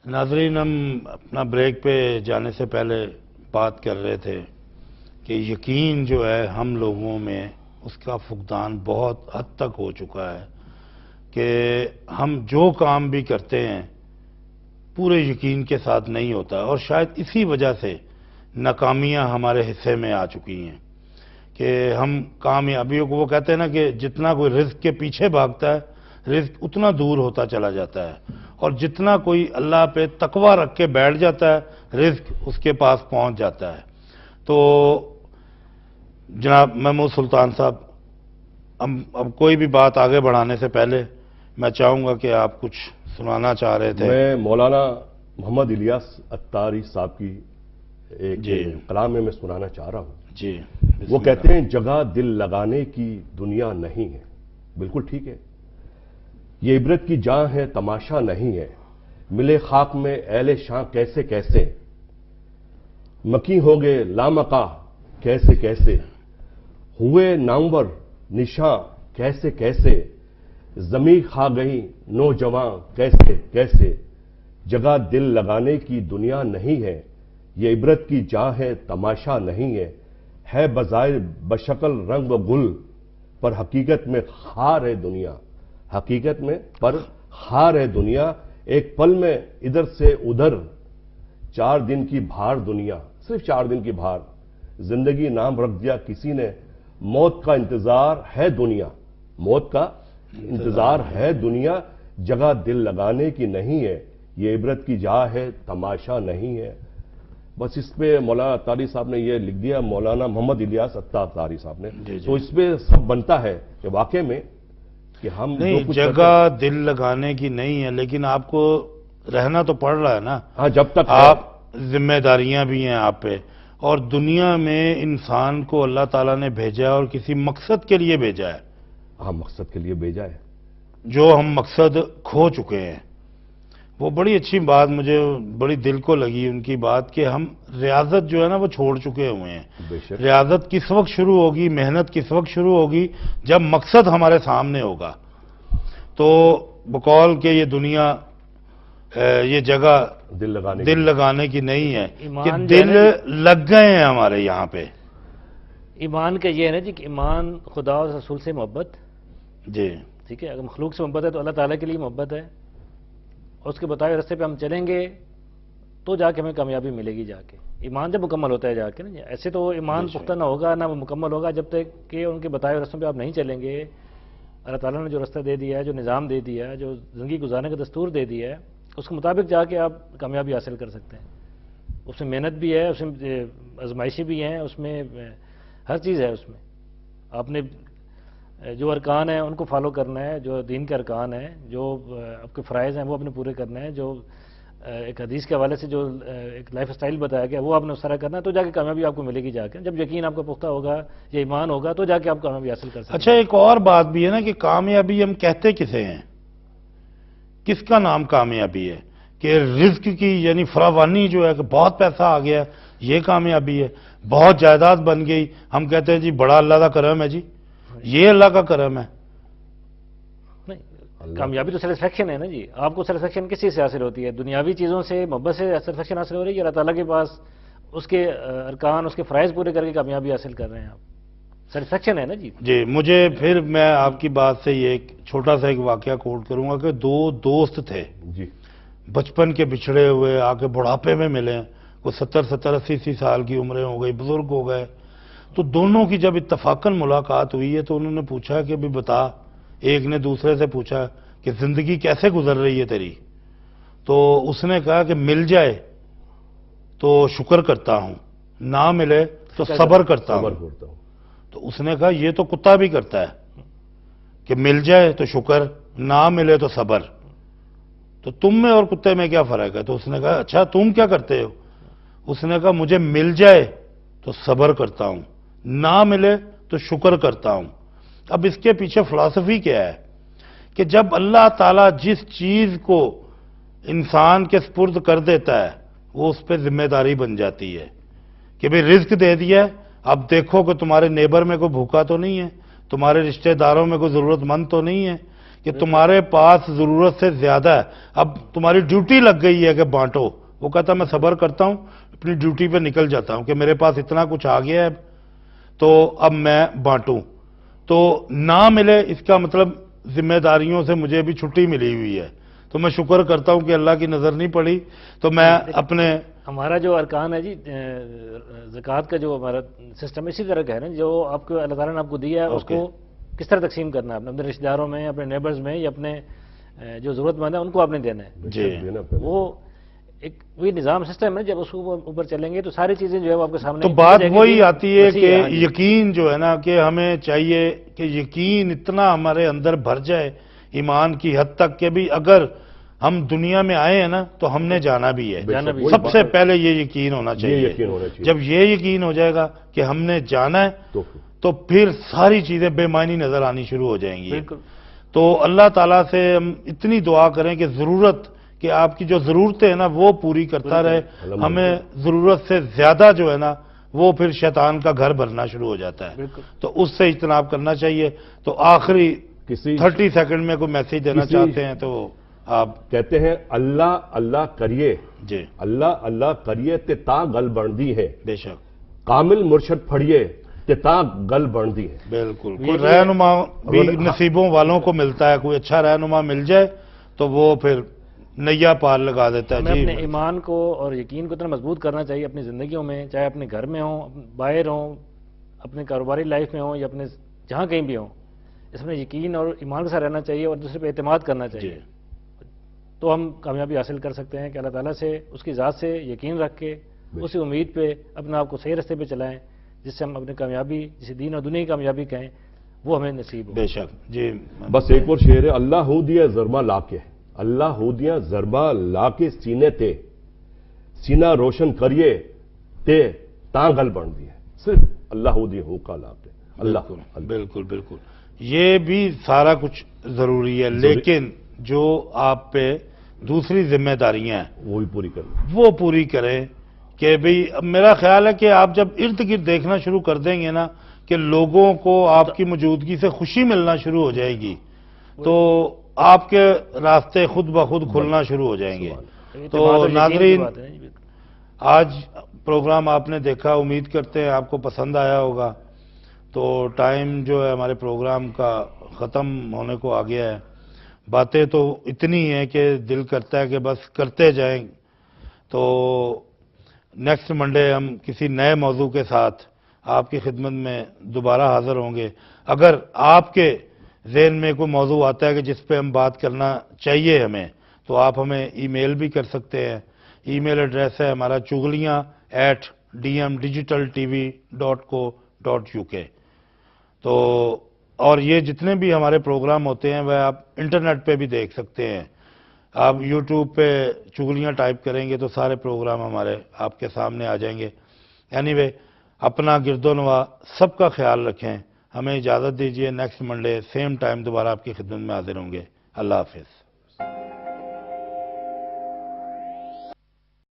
ناظرین، ہم اپنا بریک پہ جانے سے پہلے بات کر رہے تھے کہ یقین جو ہے ہم لوگوں میں اس کا فقدان بہت حد تک ہو چکا ہے کہ ہم جو کام بھی کرتے ہیں پورے یقین کے ساتھ نہیں ہوتا، اور شاید اسی وجہ سے ناکامیاں ہمارے حصے میں آ چکی ہیں کہ ہم کامیابیوں کو، وہ کہتے ہیں نا کہ جتنا کوئی رزق کے پیچھے بھاگتا ہے رزق اتنا دور ہوتا چلا جاتا ہے، اور جتنا کوئی اللہ پہ تقوی رکھ کے بیٹھ جاتا ہے رزق اس کے پاس پہنچ جاتا ہے۔ تو جناب محمود سلطان صاحب، اب کوئی بھی بات آگے بڑھانے سے پہلے میں چاہوں گا کہ آپ کچھ سنانا چاہ رہے تھے۔ میں مولانا محمد الیاس اتاری صاحب کی ایک کلام میں سنانا چاہ رہا ہوں۔ جی، وہ کہتے ہیں جگہ دل لگانے کی دنیا نہیں ہے۔ بالکل ٹھیک ہے، یہ عبرت کی جاں ہے، تماشا نہیں ہے۔ ملے خاک میں اہل شاں کیسے کیسے، مکی ہو گئے لامکا کیسے کیسے، ہوئے نامور نشاں کیسے کیسے، زمیں کھا گئی نوجواں کیسے کیسے، جگہ دل لگانے کی دنیا نہیں ہے، یہ عبرت کی جاں ہے، تماشا نہیں ہے بظاہر بشکل رنگ و گل، پر حقیقت میں خار ہے دنیا، حقیقت میں پر خار ہے دنیا، ایک پل میں ادھر سے ادھر، 4 دن کی بھار دنیا، صرف 4 دن کی بھار، زندگی نام رکھ دیا کسی نے، موت کا انتظار ہے دنیا، موت کا انتظار ہے دنیا، جگہ دل لگانے کی نہیں ہے، یہ عبرت کی جا ہے، تماشا نہیں ہے۔ بس اس پہ مولانا اتاری صاحب نے یہ لکھ دیا، مولانا محمد الیاس اتاری صاحب نے، تو اس پہ سب بنتا ہے کہ واقع میں کہ ہم نہیں، جگہ دل لگانے کی نہیں ہے، لیکن آپ کو رہنا تو پڑ رہا ہے نا۔ ہاں، جب تک آپ ذمہ داریاں بھی ہیں آپ پہ، اور دنیا میں انسان کو اللہ تعالیٰ نے بھیجا ہے اور کسی مقصد کے لیے بھیجا ہے۔ ہاں، مقصد کے لیے بھیجا ہے، جو ہم مقصد کھو چکے ہیں۔ وہ بڑی اچھی بات، مجھے بڑی دل کو لگی ان کی بات کہ ہم ریاضت جو ہے نا وہ چھوڑ چکے ہوئے ہیں۔ بے شک ریاضت کس وقت شروع ہوگی، محنت کس وقت شروع ہوگی؟ جب مقصد ہمارے سامنے ہوگا۔ تو بقول کہ یہ دنیا، یہ جگہ دل لگانے کی نہیں ہے کہ دل لگ گئے ہیں ہمارے یہاں پہ۔ ایمان کا یہ ہے نا جی کہ ایمان خدا اور رسول سے محبت، جی ٹھیک ہے، اگر مخلوق سے محبت ہے تو اللہ تعالیٰ کے لیے محبت ہے، اور اس کے بتائے راستے پہ ہم چلیں گے تو جا کے ہمیں کامیابی ملے گی۔ جا کے ایمان جب مکمل ہوتا ہے جا کے نا، ایسے تو ایمان پختہ نہ ہوگا نہ وہ مکمل ہوگا جب تک کہ ان کے بتائے رستوں پہ آپ نہیں چلیں گے۔ اللہ تعالیٰ نے جو رستہ دے دیا ہے، جو نظام دے دیا ہے، جو زندگی گزارنے کا دستور دے دیا ہے، اس کے مطابق جا کے آپ کامیابی حاصل کر سکتے ہیں۔ اس میں محنت بھی ہے، اس میں آزمائشی بھی ہیں، اس میں ہر چیز ہے۔ اس میں آپ نے جو ارکان ہیں ان کو فالو کرنا ہے، جو دین کے ارکان ہیں، جو آپ کے فرائض ہیں وہ آپ نے پورے کرنا ہے، جو ایک حدیث کے حوالے سے جو ایک لائف سٹائل بتایا گیا وہ آپ نے اس طرح کرنا ہے، تو جا کے کامیابی آپ کو ملے گی۔ جا کے جب یقین آپ کا پختہ ہوگا یا ایمان ہوگا تو جا کے آپ کامیابی حاصل کر سکتے ہیں۔ اچھا، ایک اور بات بھی ہے نا کہ کامیابی ہم کہتے کسے ہیں؟ کس کا نام کامیابی ہے؟ کہ رزق کی یعنی فراوانی جو ہے کہ بہت پیسہ آ گیا یہ کامیابی ہے، بہت جائیداد بن گئی ہم کہتے ہیں جی بڑا اللہ کا کرم ہے، جی یہ اللہ کا کرم ہے؟ نہیں، کامیابی تو سیٹسفیکشن ہے نا جی۔ آپ کو سیٹسفیکشن کس چیز سے حاصل ہوتی ہے؟ دنیاوی چیزوں سے، محبت سے سیٹسفیکشن حاصل ہو رہی ہے، اللہ تعالیٰ کے پاس اس کے ارکان، اس کے فرائض پورے کر کے کامیابی حاصل کر رہے ہیں آپ، سیٹسفیکشن ہے نا جی۔ جی، مجھے پھر میں آپ کی بات سے یہ ایک چھوٹا سا ایک واقعہ کوٹ کروں گا کہ 2 دوست تھے جی، بچپن کے بچھڑے ہوئے، آ کے بڑھاپے میں ملے، کوئی 70 80 سال کی عمریں ہو گئی، بزرگ ہو گئے، تو دونوں کی جب اتفاقاً ملاقات ہوئی ہے تو انہوں نے پوچھا کہ بھی بتا، ایک نے دوسرے سے پوچھا کہ زندگی کیسے گزر رہی ہے تیری؟ تو اس نے کہا کہ مل جائے تو شکر کرتا ہوں، نہ ملے تو صبر کرتا ہوں۔ تو اس نے کہا یہ تو کتا بھی کرتا ہے کہ مل جائے تو شکر، نہ ملے تو صبر، تو تم میں اور کتے میں کیا فرق ہے؟ تو اس نے کہا اچھا تم کیا کرتے ہو؟ اس نے کہا مجھے مل جائے تو صبر کرتا ہوں، نہ ملے تو شکر کرتا ہوں۔ اب اس کے پیچھے فلسفی کیا ہے کہ جب اللہ تعالیٰ جس چیز کو انسان کے سپرد کر دیتا ہے وہ اس پہ ذمہ داری بن جاتی ہے کہ بھئی رزق دے دیا ہے، اب دیکھو کہ تمہارے نیبر میں کوئی بھوکا تو نہیں ہے، تمہارے رشتہ داروں میں کوئی ضرورت مند تو نہیں ہے، کہ تمہارے پاس ضرورت سے زیادہ ہے، اب تمہاری ڈیوٹی لگ گئی ہے کہ بانٹو. وہ کہتا میں صبر کرتا ہوں، اپنی ڈیوٹی پہ نکل جاتا ہوں کہ میرے پاس اتنا کچھ آ گیا ہے تو اب میں بانٹوں. تو نہ ملے اس کا مطلب ذمہ داریوں سے مجھے بھی چھٹی ملی ہوئی ہے، تو میں شکر کرتا ہوں کہ اللہ کی نظر نہیں پڑی. تو میں اپنے ہمارا جو ارکان ہے جی زکوٰۃ کا جو ہمارا سسٹم اسی طرح کا ہے نا، جو آپ کو اللہ تعالیٰ نے آپ کو دیا ہے اس کو کس طرح تقسیم کرنا ہے، اپنے رشتہ داروں میں، اپنے نیبرز میں، یا اپنے جو ضرورت مند ہیں ان کو آپ نے دینا ہے. جی وہ ایک وہی نظام سسٹم ہے، جب اس کو اوپر چلیں گے تو ساری چیزیں جو ہے وہ آپ کے سامنے. تو بات وہی آتی ہے کہ یقین جو ہے نا کہ ہمیں چاہیے کہ یقین اتنا ہمارے اندر بھر جائے ایمان کی حد تک کہ بھی اگر ہم دنیا میں آئے ہیں نا تو ہم نے جانا بھی ہے. سب سے پہلے یہ یقین ہونا چاہیے. جب یہ یقین ہو جائے گا کہ ہم نے جانا ہے تو پھر ساری چیزیں بے معنی نظر آنی شروع ہو جائیں گی. تو اللہ تعالیٰ سے ہم اتنی دعا کریں کہ ضرورت کہ آپ کی جو ضرورتیں ہیں نا وہ پوری کرتا رہے. ہمیں ضرورت سے زیادہ جو ہے نا وہ پھر شیطان کا گھر بھرنا شروع ہو جاتا ہے، تو اس سے اجتناب کرنا چاہیے. تو آخری 30 سیکنڈ میں کوئی میسیج دینا چاہتے ہیں تو آپ کہتے ہیں اللہ اللہ کریے جی اللہ اللہ کریے تے تا گل بندی ہے. بے شک کامل مرشد پڑھیے تے تا گل بندی ہے. بالکل. کوئی رہنما بھی نصیبوں والوں کو ملتا ہے، کوئی اچھا رہنما مل جائے تو وہ پھر نیا پار لگا دیتا ہے. ہمیں جی اپنے ایمان کو اور یقین کو اتنا مضبوط کرنا چاہیے اپنی زندگیوں میں، چاہے اپنے گھر میں ہوں، باہر ہوں، اپنے کاروباری لائف میں ہوں یا اپنے جہاں کہیں بھی ہوں، اس میں یقین اور ایمان کے ساتھ رہنا چاہیے اور دوسرے پہ اعتماد کرنا چاہیے. تو ہم کامیابی حاصل کر سکتے ہیں کہ اللہ تعالیٰ سے اس کی ذات سے یقین رکھ کے اسی امید پہ اپنے آپ کو صحیح راستے پہ چلائیں، جس سے ہم اپنے کامیابی، جسے دین اور دنیا کی کامیابی کہیں، وہ ہمیں نصیب ہو. بے شک. جی بس ایک اور شعر ہے، اللہ ہو دیا ضربہ لا کے، اللہ ہو دیا ضربہ لا کے سینے تے، سینہ روشن کریے تے تاں گل بن دی ہے. صرف اللہ ہو دیا ہو کا لا کے. اللہ بالکل بالکل. یہ بھی سارا کچھ ضروری ہے، لیکن جو آپ پہ دوسری ذمہ داریاں ہیں وہی پوری کرنا، وہ پوری کریں. کہ بھئی میرا خیال ہے کہ آپ جب ارد گرد دیکھنا شروع کر دیں گے نا کہ لوگوں کو آپ کی موجودگی سے خوشی ملنا شروع ہو جائے گی تو آپ کے راستے خود بخود کھلنا شروع ہو جائیں گے. تو ناظرین آج پروگرام آپ نے دیکھا، امید کرتے ہیں آپ کو پسند آیا ہوگا. تو ٹائم جو ہے ہمارے پروگرام کا ختم ہونے کو آ گیا ہے. باتیں تو اتنی ہیں کہ دل کرتا ہے کہ بس کرتے جائیں. تو نیکسٹ منڈے ہم کسی نئے موضوع کے ساتھ آپ کی خدمت میں دوبارہ حاضر ہوں گے. اگر آپ کے ذہن میں کوئی موضوع آتا ہے کہ جس پہ ہم بات کرنا چاہیے ہمیں، تو آپ ہمیں ای میل بھی کر سکتے ہیں. ای میل ایڈریس ہے ہمارا chugaliyan@dmdigitалтv.co.uk. تو اور یہ جتنے بھی ہمارے پروگرام ہوتے ہیں وہ آپ انٹرنیٹ پہ بھی دیکھ سکتے ہیں. آپ یوٹیوب پہ چغلیاں ٹائپ کریں گے تو سارے پروگرام ہمارے آپ کے سامنے آ جائیں گے. اینی وے اپنا گرد و نواح سب کا خیال رکھیں. ہمیں اجازت دیجیے، نیکسٹ منڈے سیم ٹائم دوبارہ آپ کی خدمت میں حاضر ہوں گے. اللہ حافظ.